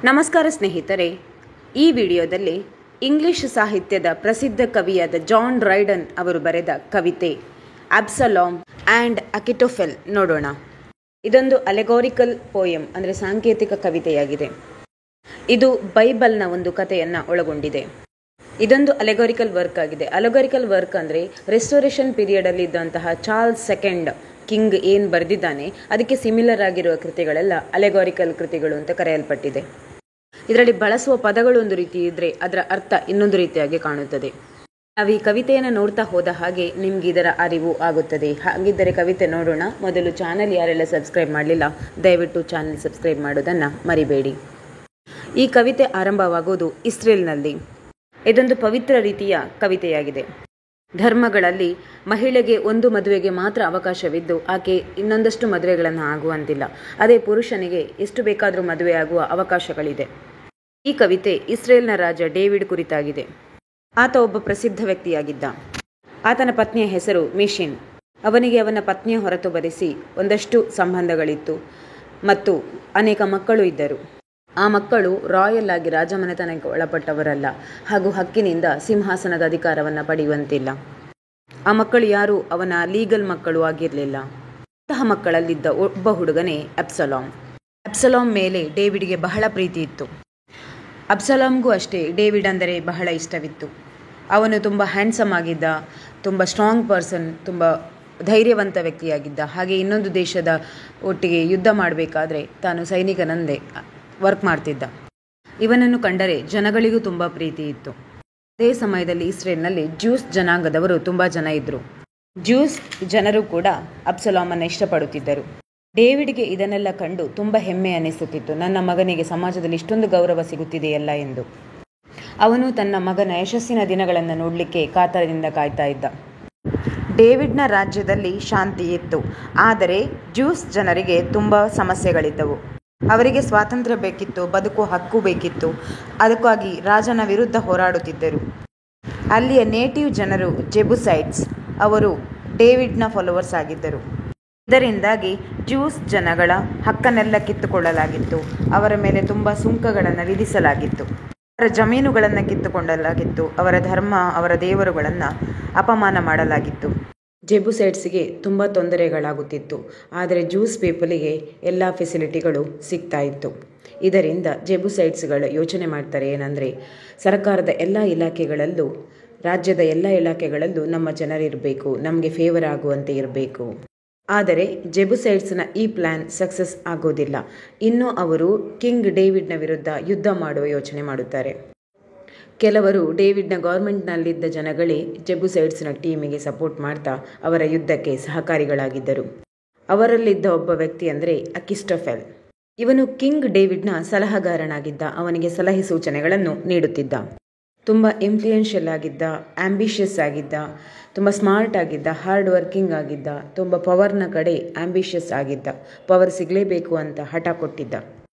ನಮಸ್ಕಾರ ಸ್ನೇಹಿತರೆ, ಈ ವಿಡಿಯೋದಲ್ಲಿ ಇಂಗ್ಲಿಷ್ ಸಾಹಿತ್ಯದ ಪ್ರಸಿದ್ಧ ಕವಿಯಾದ ಜಾನ್ ಡ್ರೈಡನ್ ಅವರು ಬರೆದ ಕವಿತೆ ಅಬ್ಸಲಾಮ್ ಆ್ಯಂಡ್ ಅಕಿಟೋಫೆಲ್ ನೋಡೋಣ. ಇದೊಂದು ಅಲೆಗೋರಿಕಲ್ ಪೋಯಮ್ ಅಂದರೆ ಸಾಂಕೇತಿಕ ಕವಿತೆಯಾಗಿದೆ. ಇದು ಬೈಬಲ್ನ ಒಂದು ಕಥೆಯನ್ನು ಒಳಗೊಂಡಿದೆ. ಇದೊಂದು ಅಲೆಗೋರಿಕಲ್ ವರ್ಕ್ ಆಗಿದೆ. ಅಲೆಗೋರಿಕಲ್ ವರ್ಕ್ ಅಂದರೆ ರೆಸ್ಟೋರೇಷನ್ ಪೀರಿಯಡಲ್ಲಿ ಇದ್ದಂತಹ ಚಾರ್ಲ್ಸ್ ಸೆಕೆಂಡ್ ಕಿಂಗ್ ಏನು ಬರೆದಿದ್ದಾನೆ ಅದಕ್ಕೆ ಸಿಮಿಲರ್ ಆಗಿರುವ ಕೃತಿಗಳೆಲ್ಲ ಅಲೆಗೋರಿಕಲ್ ಕೃತಿಗಳು ಅಂತ ಕರೆಯಲ್ಪಟ್ಟಿದೆ. ಇದರಲ್ಲಿ ಬಳಸುವ ಪದಗಳು ಒಂದು ರೀತಿ ಇದ್ದರೆ ಅದರ ಅರ್ಥ ಇನ್ನೊಂದು ರೀತಿಯಾಗಿ ಕಾಣುತ್ತದೆ. ನಾವು ಈ ಕವಿತೆಯನ್ನು ನೋಡ್ತಾ ಹೋದ ಹಾಗೆ ನಿಮ್ಗೆ ಇದರ ಅರಿವು ಆಗುತ್ತದೆ. ಹಾಗಿದ್ದರೆ ಕವಿತೆ ನೋಡೋಣ. ಮೊದಲು ಚಾನಲ್ ಯಾರೆಲ್ಲ ಸಬ್ಸ್ಕ್ರೈಬ್ ಮಾಡಲಿಲ್ಲ ದಯವಿಟ್ಟು ಚಾನಲ್ ಸಬ್ಸ್ಕ್ರೈಬ್ ಮಾಡೋದನ್ನು ಮರಿಬೇಡಿ. ಈ ಕವಿತೆ ಆರಂಭವಾಗುವುದು ಇಸ್ರೇಲ್ನಲ್ಲಿ. ಇದೊಂದು ಪವಿತ್ರ ರೀತಿಯ ಕವಿತೆಯಾಗಿದೆ. ಧರ್ಮಗಳಲ್ಲಿ ಮಹಿಳೆಗೆ ಒಂದು ಮದುವೆಗೆ ಮಾತ್ರ ಅವಕಾಶವಿದ್ದು ಆಕೆ ಇನ್ನೊಂದಷ್ಟು ಮದುವೆಗಳನ್ನು ಆಗುವಂತಿಲ್ಲ. ಅದೇ ಪುರುಷನಿಗೆ ಎಷ್ಟು ಬೇಕಾದರೂ ಮದುವೆ ಆಗುವ ಅವಕಾಶಗಳಿದೆ. ಈ ಕವಿತೆ ಇಸ್ರೇಲ್ನ ರಾಜ ಡೇವಿಡ್ ಕುರಿತಾಗಿದೆ. ಆತ ಒಬ್ಬ ಪ್ರಸಿದ್ಧ ವ್ಯಕ್ತಿಯಾಗಿದ್ದ. ಆತನ ಪತ್ನಿಯ ಹೆಸರು ಮಿಷಿನ್. ಅವನಿಗೆ ಅವನ ಪತ್ನಿಯ ಹೊರತುಪಡಿಸಿ ಒಂದಷ್ಟು ಸಂಬಂಧಗಳಿತ್ತು ಮತ್ತು ಅನೇಕ ಮಕ್ಕಳು ಇದ್ದರು. ಆ ಮಕ್ಕಳು ರಾಯಲ್ ಆಗಿ ರಾಜಮನೆತನಕ್ಕೆ ಒಳಪಟ್ಟವರಲ್ಲ ಹಾಗೂ ಹಕ್ಕಿನಿಂದ ಸಿಂಹಾಸನದ ಅಧಿಕಾರವನ್ನು ಪಡೆಯುವಂತಿಲ್ಲ. ಆ ಮಕ್ಕಳು ಯಾರೂ ಅವನ ಲೀಗಲ್ ಮಕ್ಕಳು ಆಗಿರಲಿಲ್ಲ. ಅಂತಹ ಮಕ್ಕಳಲ್ಲಿದ್ದ ಒಬ್ಬ ಹುಡುಗನೇ ಅಬ್ಸಲಾಮ್. ಅಬ್ಸಲಾಮ್ ಮೇಲೆ ಡೇವಿಡ್ಗೆ ಬಹಳ ಪ್ರೀತಿ ಇತ್ತು. ಅಬ್ಸಲಾಮ್ಗೂ ಅಷ್ಟೇ ಡೇವಿಡ್ ಅಂದರೆ ಬಹಳ ಇಷ್ಟವಿತ್ತು. ಅವನು ತುಂಬ ಹ್ಯಾಂಡ್ಸಮ್ ಆಗಿದ್ದ, ತುಂಬ ಸ್ಟ್ರಾಂಗ್ ಪರ್ಸನ್, ತುಂಬ ಧೈರ್ಯವಂತ ವ್ಯಕ್ತಿಯಾಗಿದ್ದ. ಹಾಗೆ ಇನ್ನೊಂದು ದೇಶದ ಒಟ್ಟಿಗೆ ಯುದ್ಧ ಮಾಡಬೇಕಾದ್ರೆ ತಾನು ಸೈನಿಕನಂದೇ ವರ್ಕ್ ಮಾಡ್ತಿದ್ದ. ಇವನನ್ನು ಕಂಡರೆ ಜನಗಳಿಗೂ ತುಂಬ ಪ್ರೀತಿ ಇತ್ತು. ಅದೇ ಸಮಯದಲ್ಲಿ ಇಸ್ರೇಲ್ನಲ್ಲಿ ಜ್ಯೂಸ್ ಜನಾಂಗದವರು ತುಂಬ ಜನ ಇದ್ದರು. ಜ್ಯೂಸ್ ಜನರು ಕೂಡ ಅಬ್ಸಲಾಮನ್ನು ಇಷ್ಟಪಡುತ್ತಿದ್ದರು. ಡೇವಿಡ್ಗೆ ಇದನ್ನೆಲ್ಲ ಕಂಡು ತುಂಬ ಹೆಮ್ಮೆ ಅನಿಸುತ್ತಿತ್ತು. ನನ್ನ ಮಗನಿಗೆ ಸಮಾಜದಲ್ಲಿ ಇಷ್ಟೊಂದು ಗೌರವ ಸಿಗುತ್ತಿದೆಯಲ್ಲ ಎಂದು. ಅವನು ತನ್ನ ಮಗನ ಯಶಸ್ಸಿನ ದಿನಗಳನ್ನು ನೋಡಲಿಕ್ಕೆ ಕಾತರದಿಂದ ಕಾಯ್ತಾ ಇದ್ದ. ಡೇವಿಡ್ನ ರಾಜ್ಯದಲ್ಲಿ ಶಾಂತಿ ಇತ್ತು. ಆದರೆ ಜ್ಯೂಸ್ ಜನರಿಗೆ ತುಂಬ ಸಮಸ್ಯೆಗಳಿದ್ದವು. ಅವರಿಗೆ ಸ್ವಾತಂತ್ರ್ಯ ಬೇಕಿತ್ತು, ಬದುಕುವ ಹಕ್ಕು ಬೇಕಿತ್ತು. ಅದಕ್ಕಾಗಿ ರಾಜನ ವಿರುದ್ಧ ಹೋರಾಡುತ್ತಿದ್ದರು. ಅಲ್ಲಿಯ ನೇಟಿವ್ ಜನರು ಜೆಬುಸೈಟ್ಸ್, ಅವರು ಡೇವಿಡ್ನ ಫಾಲೋವರ್ಸ್ ಆಗಿದ್ದರು. ಇದರಿಂದಾಗಿ ಜ್ಯೂಸ್ ಜನಗಳ ಹಕ್ಕನ್ನೆಲ್ಲ ಕಿತ್ತುಕೊಳ್ಳಲಾಗಿತ್ತು. ಅವರ ಮೇಲೆ ತುಂಬ ಸುಂಕಗಳನ್ನು ವಿಧಿಸಲಾಗಿತ್ತು. ಅವರ ಜಮೀನುಗಳನ್ನು ಕಿತ್ತುಕೊಳ್ಳಲಾಗಿತ್ತು. ಅವರ ಧರ್ಮ, ಅವರ ದೇವರುಗಳನ್ನು ಅಪಮಾನ ಮಾಡಲಾಗಿತ್ತು. ಜೆಬುಸೈಟ್ಸ್ಗೆ ತುಂಬ ತೊಂದರೆಗಳಾಗುತ್ತಿತ್ತು. ಆದರೆ ಜ್ಯೂಸ್ ಪೀಪಲಿಗೆ ಎಲ್ಲ ಫೆಸಿಲಿಟಿಗಳು ಸಿಗ್ತಾ ಇತ್ತು. ಇದರಿಂದ ಜೆಬುಸೈಟ್ಸ್ಗಳು ಯೋಚನೆ ಮಾಡ್ತಾರೆ ಏನಂದರೆ, ಸರ್ಕಾರದ ಎಲ್ಲ ಇಲಾಖೆಗಳಲ್ಲೂ, ರಾಜ್ಯದ ಎಲ್ಲ ಇಲಾಖೆಗಳಲ್ಲೂ ನಮ್ಮ ಜನರಿರಬೇಕು, ನಮಗೆ ಫೇವರ್ ಆಗುವಂತೆ ಇರಬೇಕು. ಆದರೆ ಜೆಬುಸೈಟ್ಸ್ನ ಈ ಪ್ಲ್ಯಾನ್ ಸಕ್ಸಸ್ ಆಗೋದಿಲ್ಲ. ಇನ್ನು ಅವರು ಕಿಂಗ್ ಡೇವಿಡ್ನ ವಿರುದ್ಧ ಯುದ್ಧ ಮಾಡುವ ಯೋಚನೆ ಮಾಡುತ್ತಾರೆ. ಕೆಲವರು ಡೇವಿಡ್ನ ಗೌರ್ಮೆಂಟ್ನಲ್ಲಿದ್ದ ಜನಗಳೇ ಜೆಬುಸೈಟ್ಸ್ನ ಟೀಮಿಗೆ ಸಪೋರ್ಟ್ ಮಾಡ್ತಾ ಅವರ ಯುದ್ಧಕ್ಕೆ ಸಹಕಾರಿಗಳಾಗಿದ್ದರು. ಅವರಲ್ಲಿದ್ದ ಒಬ್ಬ ವ್ಯಕ್ತಿ ಅಂದರೆ ಅಕಿಸ್ಟೋಫೆಲ್. ಇವನು ಕಿಂಗ್ ಡೇವಿಡ್ನ ಸಲಹೆಗಾರನಾಗಿದ್ದ. ಅವನಿಗೆ ಸಲಹೆ ಸೂಚನೆಗಳನ್ನು ನೀಡುತ್ತಿದ್ದ. ತುಂಬ ಇನ್ಫ್ಲೂಯೆನ್ಷಿಯಲ್ ಆಗಿದ್ದ, ಆ್ಯಂಬಿಷಿಯಸ್ ಆಗಿದ್ದ, ತುಂಬ ಸ್ಮಾರ್ಟ್ ಆಗಿದ್ದ, ಹಾರ್ಡ್ ವರ್ಕಿಂಗ್ ಆಗಿದ್ದ, ತುಂಬ ಪವರ್ನ ಕಡೆ ಆ್ಯಂಬಿಷಿಯಸ್ ಆಗಿದ್ದ, ಪವರ್ ಸಿಗಲೇಬೇಕು ಅಂತ ಹಠ ಕೊಟ್ಟಿದ್ದ,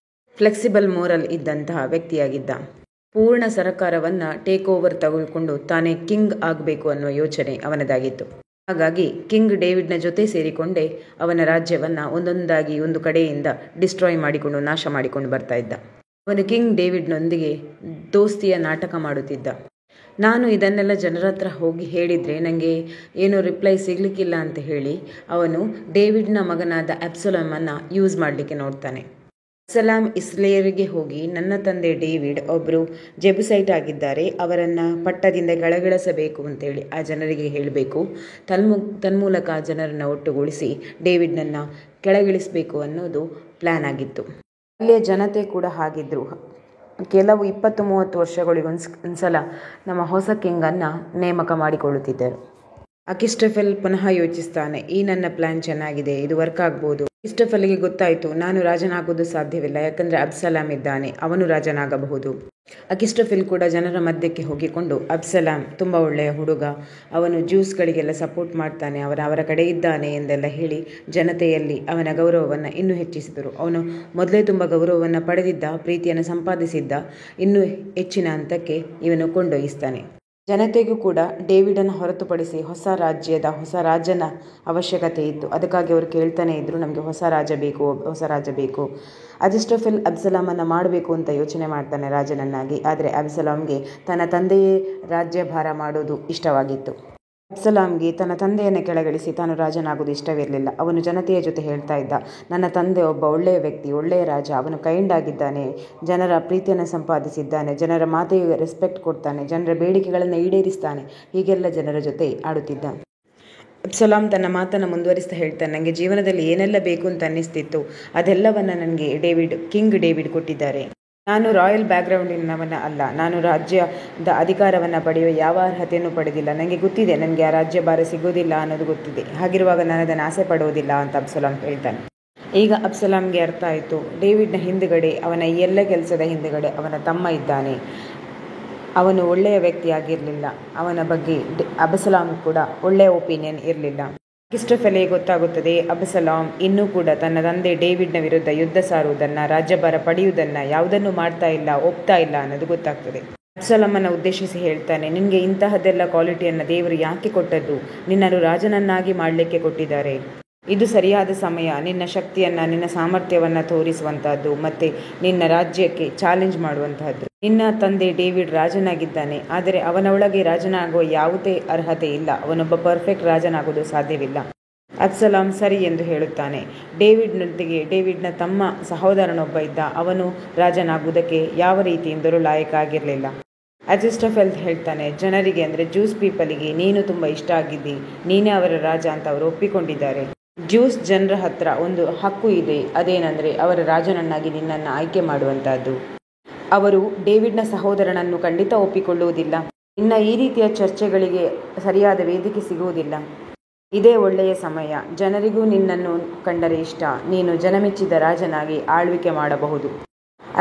ಫ್ಲೆಕ್ಸಿಬಲ್ ಮೋರಲ್ ಇದ್ದಂತಹ ವ್ಯಕ್ತಿಯಾಗಿದ್ದ. ಪೂರ್ಣ ಸರ್ಕಾರವನ್ನು ಟೇಕ್ ಓವರ್ ತೆಗೆದುಕೊಂಡು ತಾನೇ ಕಿಂಗ್ ಆಗಬೇಕು ಅನ್ನುವ ಯೋಚನೆ ಅವನದಾಗಿತ್ತು. ಹಾಗಾಗಿ ಕಿಂಗ್ ಡೇವಿಡ್ನ ಜೊತೆ ಸೇರಿಕೊಂಡೇ ಅವನ ರಾಜ್ಯವನ್ನು ಒಂದೊಂದಾಗಿ ಒಂದು ಕಡೆಯಿಂದ ಡಿಸ್ಟ್ರಾಯ್ ಮಾಡಿಕೊಂಡು ನಾಶ ಮಾಡಿಕೊಂಡು ಬರ್ತಾ ಇದ್ದ. ಅವನು ಕಿಂಗ್ ಡೇವಿಡ್ನೊಂದಿಗೆ ದೋಸ್ತಿಯ ನಾಟಕ ಮಾಡುತ್ತಿದ್ದ. ನಾನು ಇದನ್ನೆಲ್ಲ ಜನರ ಹತ್ರ ಹೋಗಿ ಹೇಳಿದರೆ ನನಗೆ ಏನೂ ರಿಪ್ಲೈ ಸಿಗಲಿಕ್ಕಿಲ್ಲ ಅಂತ ಹೇಳಿ ಅವನು ಡೇವಿಡ್ನ ಮಗನಾದ ಅಬ್ಸಲಾಮನ್ನು ಯೂಸ್ ಮಾಡಲಿಕ್ಕೆ ನೋಡ್ತಾನೆ. ಅಬ್ಸಲಾಮ್ ಇಸ್ರೇಲ್ಗೆ ಹೋಗಿ, ನನ್ನ ತಂದೆ ಡೇವಿಡ್ ಒಬ್ಬರು ಜೆಬುಸೈಟ್ ಆಗಿದ್ದಾರೆ, ಅವರನ್ನು ಪಟ್ಟದಿಂದ ಕೆಳಗಿಳಿಸಬೇಕು ಅಂತೇಳಿ ಆ ಜನರಿಗೆ ಹೇಳಬೇಕು. ತನ್ಮೂಲಕ ಆ ಜನರನ್ನು ಒಟ್ಟುಗೂಡಿಸಿ ಡೇವಿಡ್ನನ್ನು ಕೆಳಗಿಳಿಸಬೇಕು ಅನ್ನೋದು ಪ್ಲ್ಯಾನ್ ಆಗಿತ್ತು. ಅಲ್ಲಿಯ ಜನತೆ ಕೂಡ ಹಾಗಿದ್ದರು. ಕೆಲವು 20-30 ವರ್ಷಗಳಿಗೊಂದ್ಸಲ ನಮ್ಮ ಹೊಸ ಕಿಂಗನ್ನು ನೇಮಕ ಮಾಡಿಕೊಳ್ಳುತ್ತಿದ್ದರು. ಅಕಿಸ್ಟೋಫೆಲ್ ಪುನಃ ಯೋಚಿಸ್ತಾನೆ, ಈ ನನ್ನ ಪ್ಲ್ಯಾನ್ ಚೆನ್ನಾಗಿದೆ, ಇದು ವರ್ಕ್ ಆಗ್ಬೋದು. ಅಕಿಸ್ಟೋಫೆಲ್ಗೆ ಗೊತ್ತಾಯಿತು, ನಾನು ರಾಜನಾಗೋದು ಸಾಧ್ಯವಿಲ್ಲ, ಯಾಕಂದರೆ ಅಬ್ಸಲಾಮ್ ಇದ್ದಾನೆ, ಅವನು ರಾಜನಾಗಬಹುದು. ಅಕಿಸ್ಟೋಫೆಲ್ ಕೂಡ ಜನರ ಮಧ್ಯಕ್ಕೆ ಹೋಗಿಕೊಂಡು, ಅಬ್ಸಲಾಮ್ ತುಂಬ ಒಳ್ಳೆಯ ಹುಡುಗ, ಅವನು ಜ್ಯೂಸ್ಗಳಿಗೆಲ್ಲ ಸಪೋರ್ಟ್ ಮಾಡ್ತಾನೆ, ಅವರ ಕಡೆ ಇದ್ದಾನೆ ಎಂದೆಲ್ಲ ಹೇಳಿ ಜನತೆಯಲ್ಲಿ ಅವನ ಗೌರವವನ್ನು ಇನ್ನೂ ಹೆಚ್ಚಿಸಿದರು. ಅವನು ಮೊದಲೇ ತುಂಬ ಗೌರವವನ್ನು ಪಡೆದಿದ್ದ, ಪ್ರೀತಿಯನ್ನು ಸಂಪಾದಿಸಿದ್ದ, ಇನ್ನೂ ಹೆಚ್ಚಿನ ಹಂತಕ್ಕೆ ಇವನು ಕೊಂಡೊಯ್ಯಿಸ್ತಾನೆ. ಜನತೆಗೂ ಕೂಡ ಡೇವಿಡನ್ನು ಹೊರತುಪಡಿಸಿ ಹೊಸ ರಾಜನ ಅವಶ್ಯಕತೆ ಇತ್ತು. ಅದಕ್ಕಾಗಿ ಅವರು ಕೇಳ್ತಾನೆ ಇದ್ರು, ನಮಗೆ ಹೊಸ ರಾಜ ಬೇಕು. ಅಜಿಸ್ಟೋಫೆಲ್ ಅಬ್ಸಲಾಮನ್ನು ಮಾಡಬೇಕು ಅಂತ ಯೋಚನೆ ಮಾಡ್ತಾನೆ ರಾಜನನ್ನಾಗಿ. ಆದರೆ ಅಬ್ಸಲಾಮ್ಗೆ ತನ್ನ ತಂದೆಯೇ ರಾಜ್ಯಭಾರ ಮಾಡೋದು ಇಷ್ಟವಾಗಿತ್ತು. ಅಬ್ಸಲಾಮ್ಗೆ ತನ್ನ ತಂದೆಯನ್ನು ಕೆಳಗಿಳಿಸಿ ತಾನು ರಾಜನಾಗೋದು ಇಷ್ಟವಿರಲಿಲ್ಲ. ಅವನು ಜನತೆಯ ಜೊತೆ ಹೇಳ್ತಾ ಇದ್ದ, ನನ್ನ ತಂದೆ ಒಬ್ಬ ಒಳ್ಳೆಯ ವ್ಯಕ್ತಿ, ಒಳ್ಳೆಯ ರಾಜ, ಅವನು ಕೈಂಡ್ ಆಗಿದ್ದಾನೆ, ಜನರ ಪ್ರೀತಿಯನ್ನು ಸಂಪಾದಿಸಿದ್ದಾನೆ, ಜನರ ಮಾತಿಗೆ ರೆಸ್ಪೆಕ್ಟ್ ಕೊಡ್ತಾನೆ, ಜನರ ಬೇಡಿಕೆಗಳನ್ನು ಈಡೇರಿಸ್ತಾನೆ, ಹೀಗೆಲ್ಲ ಜನರ ಜೊತೆ ಆಡುತ್ತಿದ್ದ. ಅಬ್ಸಲಾಮ್ ತನ್ನ ಮಾತನ್ನು ಮುಂದುವರಿಸ್ತಾ ಹೇಳ್ತಾನೆ, ನನಗೆ ಜೀವನದಲ್ಲಿ ಏನೆಲ್ಲ ಬೇಕು ಅಂತ ಅನ್ನಿಸ್ತಿತ್ತು ಅದೆಲ್ಲವನ್ನು ನನಗೆ ಕಿಂಗ್ ಡೇವಿಡ್ ಕೊಟ್ಟಿದ್ದಾರೆ. ನಾನು ರಾಯಲ್ ಬ್ಯಾಕ್ಗ್ರೌಂಡಿನವನ ಅಲ್ಲ, ನಾನು ರಾಜ್ಯದ ಅಧಿಕಾರವನ್ನು ಪಡೆಯುವ ಯಾವ ಅರ್ಹತೆಯನ್ನು ಪಡೆದಿಲ್ಲ. ನನಗೆ ಗೊತ್ತಿದೆ ನನಗೆ ಆ ರಾಜ್ಯಭಾರ ಸಿಗೋದಿಲ್ಲ ಅನ್ನೋದು ಗೊತ್ತಿದೆ. ಹಾಗಿರುವಾಗ ನಾನು ಅದನ್ನು ಆಸೆ ಪಡುವುದಿಲ್ಲ ಅಂತ ಅಬ್ಸಲಾಮ್ ಹೇಳ್ತಾನೆ. ಈಗ ಅಬ್ಸಲಾಮ್ಗೆ ಅರ್ಥ ಆಯಿತು, ಡೇವಿಡ್ನ ಹಿಂದುಗಡೆ, ಅವನ ಈ ಎಲ್ಲ ಕೆಲಸದ ಹಿಂದುಗಡೆ ಅವನ ತಮ್ಮ ಇದ್ದಾನೆ. ಅವನು ಒಳ್ಳೆಯ ವ್ಯಕ್ತಿಯಾಗಿರಲಿಲ್ಲ. ಅವನ ಬಗ್ಗೆ ಅಬ್ಸಲಾಮ್ ಕೂಡ ಒಳ್ಳೆಯ ಒಪಿನಿಯನ್ ಇರಲಿಲ್ಲ. ಅಕಿಸ್ಟೋಫೆಲ್ಗೆ ಗೊತ್ತಾಗುತ್ತದೆ, ಅಬ್ಸಲಾಮ್ ಇನ್ನೂ ಕೂಡ ತನ್ನ ತಂದೆ ಡೇವಿಡ್ನ ವಿರುದ್ಧ ಯುದ್ಧ ಸಾರುವುದನ್ನು, ರಾಜ್ಯಭಾರ ಪಡೆಯುವುದನ್ನು ಯಾವುದನ್ನು ಮಾಡ್ತಾ ಇಲ್ಲ, ಒಪ್ತಾ ಇಲ್ಲ ಅನ್ನೋದು ಗೊತ್ತಾಗ್ತದೆ. ಅಬ್ಸಲಾಮನ್ನು ಉದ್ದೇಶಿಸಿ ಹೇಳ್ತಾನೆ, ನಿನಗೆ ಇಂತಹದ್ದೆಲ್ಲ ಕ್ವಾಲಿಟಿಯನ್ನು ದೇವರು ಯಾಕೆ ಕೊಟ್ಟದ್ದು? ನಿನ್ನನ್ನು ರಾಜನನ್ನಾಗಿ ಮಾಡಲಿಕ್ಕೆ ಕೊಟ್ಟಿದ್ದಾರೆ. ಇದು ಸರಿಯಾದ ಸಮಯ ನಿನ್ನ ಶಕ್ತಿಯನ್ನು, ನಿನ್ನ ಸಾಮರ್ಥ್ಯವನ್ನು ತೋರಿಸುವಂತಹದ್ದು ಮತ್ತು ನಿನ್ನ ರಾಜ್ಯಕ್ಕೆ ಚಾಲೆಂಜ್ ಮಾಡುವಂತಹದ್ದು. ನಿನ್ನ ತಂದೆ ಡೇವಿಡ್ ರಾಜನಾಗಿದ್ದಾನೆ, ಆದರೆ ಅವನ ಒಳಗೆ ರಾಜನಾಗುವ ಯಾವುದೇ ಅರ್ಹತೆ ಇಲ್ಲ. ಅವನೊಬ್ಬ ಪರ್ಫೆಕ್ಟ್ ರಾಜನಾಗೋದು ಸಾಧ್ಯವಿಲ್ಲ. ಅಬ್ಸಲಾಮ್ ಸರಿ ಎಂದು ಹೇಳುತ್ತಾನೆ. ಡೇವಿಡ್ನ ತಮ್ಮ ಸಹೋದರನೊಬ್ಬ ಇದ್ದ, ಅವನು ರಾಜನಾಗುವುದಕ್ಕೆ ಯಾವ ರೀತಿಯಿಂದಲೂ ಲಾಯಕ ಆಗಿರಲಿಲ್ಲ. ಅಜಿಸ್ಟೋಫೆಲ್ ಹೇಳ್ತಾನೆ, ಜನರಿಗೆ ಅಂದರೆ ಜ್ಯೂಸ್ ಪೀಪಲಿಗೆ ನೀನು ತುಂಬ ಇಷ್ಟ ಆಗಿದ್ದಿ, ನೀನೇ ಅವರ ರಾಜ ಅಂತ ಅವರು ಒಪ್ಪಿಕೊಂಡಿದ್ದಾರೆ. ಜ್ಯೂಸ್ ಜನರ ಹತ್ರ ಒಂದು ಹಕ್ಕು ಇದೆ, ಅದೇನೆಂದರೆ ಅವರ ರಾಜನನ್ನಾಗಿ ನಿನ್ನನ್ನು ಆಯ್ಕೆ ಮಾಡುವಂತಹದ್ದು. ಅವರು ಡೇವಿಡ್ನ ಸಹೋದರನನ್ನು ಖಂಡಿತ ಒಪ್ಪಿಕೊಳ್ಳುವುದಿಲ್ಲ. ಇನ್ನು ಈ ರೀತಿಯ ಚರ್ಚೆಗಳಿಗೆ ಸರಿಯಾದ ವೇದಿಕೆ ಸಿಗುವುದಿಲ್ಲ. ಇದೇ ಒಳ್ಳೆಯ ಸಮಯ. ಜನರಿಗೂ ನಿನ್ನನ್ನು ಕಂಡರೆ ಇಷ್ಟ, ನೀನು ಜನಮೆಚ್ಚಿದ ರಾಜನಾಗಿ ಆಳ್ವಿಕೆ ಮಾಡಬಹುದು.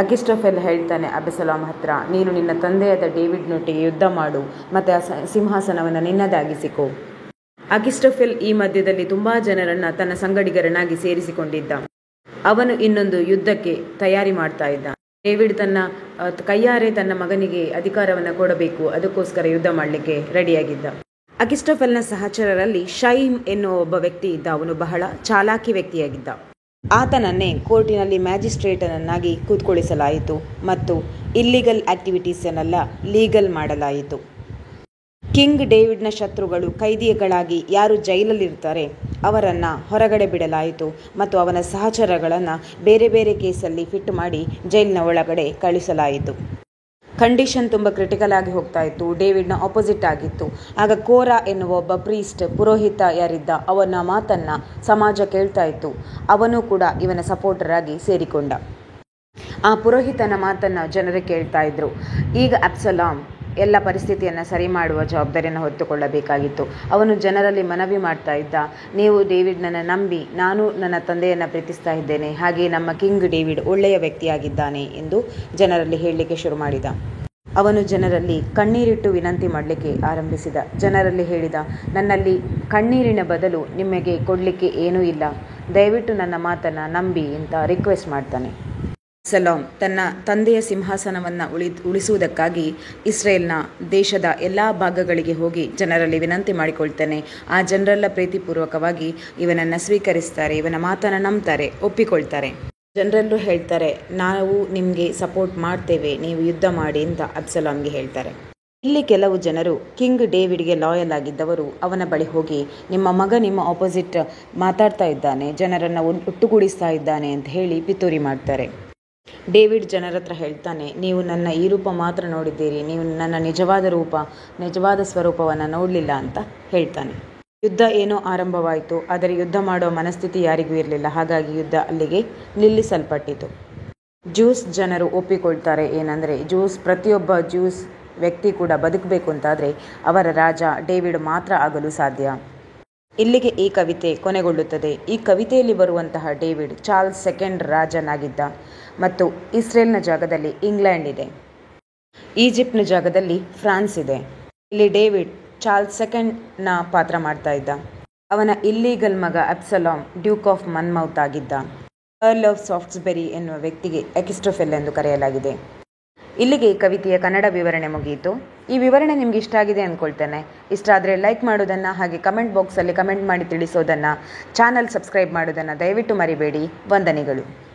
ಅಕಿಸ್ಟೋಫೆಲ್ ಹೇಳ್ತಾನೆ ಅಬ್ಸಲಾಮ್ ಹತ್ರ, ನೀನು ನಿನ್ನ ತಂದೆಯಾದ ಡೇವಿಡ್ನೊಟ್ಟಿಗೆ ಯುದ್ಧ ಮಾಡು ಮತ್ತು ಆ ಸಿಂಹಾಸನವನ್ನು ನಿನ್ನದಾಗಿಸಿಕೊ. ಅಕಿಸ್ಟೋಫೆಲ್ ಈ ಮಧ್ಯದಲ್ಲಿ ತುಂಬ ಜನರನ್ನು ತನ್ನ ಸಂಗಡಿಗರನ್ನಾಗಿ ಸೇರಿಸಿಕೊಂಡಿದ್ದ. ಅವನು ಇನ್ನೊಂದು ಯುದ್ಧಕ್ಕೆ ತಯಾರಿ ಮಾಡ್ತಾ ಇದ್ದ. ಡೇವಿಡ್ ತನ್ನ ಕೈಯಾರೆ ತನ್ನ ಮಗನಿಗೆ ಅಧಿಕಾರವನ್ನು ಕೊಡಬೇಕು, ಅದಕ್ಕೋಸ್ಕರ ಯುದ್ಧ ಮಾಡಲಿಕ್ಕೆ ರೆಡಿಯಾಗಿದ್ದ. ಅಕಿಸ್ಟೋಫೆಲ್ನ ಸಹಚರರಲ್ಲಿ ಶೈಮ್ ಎನ್ನುವ ಒಬ್ಬ ವ್ಯಕ್ತಿ ಇದ್ದ. ಅವನು ಬಹಳ ಚಾಲಾಕಿ ವ್ಯಕ್ತಿಯಾಗಿದ್ದ. ಆತನನ್ನೇ ಕೋರ್ಟಿನಲ್ಲಿ ಮ್ಯಾಜಿಸ್ಟ್ರೇಟನನ್ನಾಗಿ ಕೂತ್ಕೊಳ್ಳಿಸಲಾಯಿತು ಮತ್ತು ಇಲ್ಲಿಗಲ್ ಆಕ್ಟಿವಿಟೀಸನ್ನೆಲ್ಲ ಲೀಗಲ್ ಮಾಡಲಾಯಿತು. ಕಿಂಗ್ ಡೇವಿಡ್ನ ಶತ್ರುಗಳು, ಕೈದಿಗಳಾಗಿ ಯಾರು ಜೈಲಲ್ಲಿರ್ತಾರೆ ಅವರನ್ನು ಹೊರಗಡೆ ಬಿಡಲಾಯಿತು ಮತ್ತು ಅವನ ಸಹಚರಗಳನ್ನು ಬೇರೆ ಬೇರೆ ಕೇಸಲ್ಲಿ ಫಿಟ್ ಮಾಡಿ ಜೈಲಿನ ಒಳಗಡೆ ಕಳಿಸಲಾಯಿತು. ಕಂಡೀಷನ್ ತುಂಬ ಕ್ರಿಟಿಕಲ್ ಆಗಿ ಹೋಗ್ತಾ ಇತ್ತು. ಡೇವಿಡ್ನ ಆಪೋಸಿಟ್ ಆಗಿತ್ತು. ಆಗ ಕೋರಾ ಎನ್ನುವ ಒಬ್ಬ ಪುರೋಹಿತ ಯಾರಿದ್ದ, ಅವನ ಮಾತನ್ನು ಸಮಾಜ ಕೇಳ್ತಾ ಇತ್ತು. ಅವನು ಕೂಡ ಇವನ ಸಪೋರ್ಟರ್ ಆಗಿ ಸೇರಿಕೊಂಡ. ಆ ಪುರೋಹಿತನ ಮಾತನ್ನು ಜನರು ಕೇಳ್ತಾ ಇದ್ರು. ಈಗ ಅಬ್ಸಲಾಮ್ ಎಲ್ಲ ಪರಿಸ್ಥಿತಿಯನ್ನು ಸರಿ ಮಾಡುವ ಜವಾಬ್ದಾರಿಯನ್ನು ಹೊತ್ತುಕೊಳ್ಳಬೇಕಾಗಿತ್ತು. ಅವನು ಜನರಲ್ಲಿ ಮನವಿ ಮಾಡ್ತಾ ಇದ್ದ, ನೀವು ಡೇವಿಡ್ನನ್ನು ನಂಬಿ, ನಾನು ನನ್ನ ತಂದೆಯನ್ನು ಪ್ರೀತಿಸ್ತಾ ಇದ್ದೇನೆ, ಹಾಗೆ ನಮ್ಮ ಕಿಂಗ್ ಡೇವಿಡ್ ಒಳ್ಳೆಯ ವ್ಯಕ್ತಿಯಾಗಿದ್ದಾನೆ ಎಂದು ಜನರಲ್ಲಿ ಹೇಳಲಿಕ್ಕೆ ಶುರು ಮಾಡಿದ. ಅವನು ಜನರಲ್ಲಿ ಕಣ್ಣೀರಿಟ್ಟು ವಿನಂತಿ ಮಾಡಲಿಕ್ಕೆ ಆರಂಭಿಸಿದ. ಜನರಲ್ಲಿ ಹೇಳಿದ, ನನ್ನಲ್ಲಿ ಕಣ್ಣೀರಿನ ಬದಲು ನಿಮಗೆ ಕೊಡಲಿಕ್ಕೆ ಏನೂ ಇಲ್ಲ, ದಯವಿಟ್ಟು ನನ್ನ ಮಾತನ್ನು ನಂಬಿ ಅಂತ ರಿಕ್ವೆಸ್ಟ್ ಮಾಡ್ತಾನೆ. ಅಬ್ಸಲಾಮ್ ತನ್ನ ತಂದೆಯ ಸಿಂಹಾಸನವನ್ನು ಉಳಿಸುವುದಕ್ಕಾಗಿ ಇಸ್ರೇಲ್ನ ದೇಶದ ಎಲ್ಲ ಭಾಗಗಳಿಗೆ ಹೋಗಿ ಜನರಲ್ಲಿ ವಿನಂತಿ ಮಾಡಿಕೊಳ್ತಾನೆ. ಆ ಜನರೆಲ್ಲ ಪ್ರೀತಿಪೂರ್ವಕವಾಗಿ ಇವನನ್ನು ಸ್ವೀಕರಿಸ್ತಾರೆ, ಇವನ ಮಾತನ್ನು ನಂಬ್ತಾರೆ, ಒಪ್ಪಿಕೊಳ್ತಾರೆ. ಜನರೆಲ್ಲರೂ ಹೇಳ್ತಾರೆ, ನಾವು ನಿಮಗೆ ಸಪೋರ್ಟ್ ಮಾಡ್ತೇವೆ, ನೀವು ಯುದ್ಧ ಮಾಡಿ ಅಂತ ಅಬ್ಸಲಾಮ್ಗೆ ಹೇಳ್ತಾರೆ. ಇಲ್ಲಿ ಕೆಲವು ಜನರು ಕಿಂಗ್ ಡೇವಿಡ್ಗೆ ಲಾಯಲ್ ಆಗಿದ್ದವರು ಅವನ ಬಳಿ ಹೋಗಿ, ನಿಮ್ಮ ಮಗ ನಿಮ್ಮ ಆಪೋಸಿಟ್ ಮಾತಾಡ್ತಾ ಇದ್ದಾನೆ, ಜನರನ್ನು ಒಟ್ಟುಗೂಡಿಸ್ತಾ ಇದ್ದಾನೆ ಅಂತ ಹೇಳಿ ಪಿತೂರಿ ಮಾಡ್ತಾರೆ. ಡೇವಿಡ್ ಜನರ ಹತ್ರ ಹೇಳ್ತಾನೆ, ನೀವು ನನ್ನ ಈ ರೂಪ ಮಾತ್ರ ನೋಡಿದ್ದೀರಿ, ನೀವು ನನ್ನ ನಿಜವಾದ ಸ್ವರೂಪವನ್ನು ನೋಡಲಿಲ್ಲ ಅಂತ ಹೇಳ್ತಾನೆ. ಯುದ್ಧ ಏನೋ ಆರಂಭವಾಯಿತು, ಆದರೆ ಯುದ್ಧ ಮಾಡೋ ಮನಸ್ಥಿತಿ ಯಾರಿಗೂ ಇರಲಿಲ್ಲ. ಹಾಗಾಗಿ ಯುದ್ಧ ಅಲ್ಲಿಗೆ ನಿಲ್ಲಿಸಲ್ಪಟ್ಟಿತು. ಜ್ಯೂಸ್ ಜನರು ಒಪ್ಪಿಕೊಳ್ತಾರೆ, ಏನಂದರೆ ಪ್ರತಿಯೊಬ್ಬ ಜ್ಯೂಸ್ ವ್ಯಕ್ತಿ ಕೂಡ ಬದುಕಬೇಕು ಅಂತಾದರೆ ಅವರ ರಾಜ ಡೇವಿಡ್ ಮಾತ್ರ ಆಗಲು ಸಾಧ್ಯ. ಇಲ್ಲಿಗೆ ಈ ಕವಿತೆ ಕೊನೆಗೊಳ್ಳುತ್ತದೆ. ಈ ಕವಿತೆಯಲ್ಲಿ ಬರುವಂತಹ ಡೇವಿಡ್ ಚಾರ್ಲ್ಸ್ ಸೆಕೆಂಡ್ ರಾಜನಾಗಿದ್ದ ಮತ್ತು ಇಸ್ರೇಲ್ನ ಜಾಗದಲ್ಲಿ ಇಂಗ್ಲೆಂಡ್ ಇದೆ, ಈಜಿಪ್ಟ್ನ ಜಾಗದಲ್ಲಿ ಫ್ರಾನ್ಸ್ ಇದೆ. ಇಲ್ಲಿ ಡೇವಿಡ್ ಚಾರ್ಲ್ಸ್ ಸೆಕೆಂಡ್ನ ಪಾತ್ರ ಮಾಡ್ತಾ ಇದ್ದ. ಅವನ ಇಲ್ಲೀಗಲ್ ಮಗ ಅಬ್ಸಲಾಮ್ ಡ್ಯೂಕ್ ಆಫ್ ಮನ್ಮೌತ್ ಆಗಿದ್ದ. ಅರ್ಲ್ ಆಫ್ ಸಾಫ್ಟ್ಸ್ಬೆರಿ ಎನ್ನುವ ವ್ಯಕ್ತಿಗೆ ಅಕಿಸ್ಟೋಫೆಲ್ ಎಂದು ಕರೆಯಲಾಗಿದೆ. ಇಲ್ಲಿಗೆ ಈ ಕವಿತೆಯ ಕನ್ನಡ ವಿವರಣೆ ಮುಗಿಯಿತು. ಈ ವಿವರಣೆ ನಿಮ್ಗೆ ಇಷ್ಟ ಆಗಿದೆ ಅಂದ್ಕೊಳ್ತೇನೆ. ಇಷ್ಟ ಆದರೆ ಲೈಕ್ ಮಾಡೋದನ್ನು, ಹಾಗೆ ಕಮೆಂಟ್ ಬಾಕ್ಸಲ್ಲಿ ಕಮೆಂಟ್ ಮಾಡಿ ತಿಳಿಸೋದನ್ನು, ಚಾನಲ್ ಸಬ್ಸ್ಕ್ರೈಬ್ ಮಾಡೋದನ್ನು ದಯವಿಟ್ಟು ಮರಿಬೇಡಿ. ವಂದನೆಗಳು.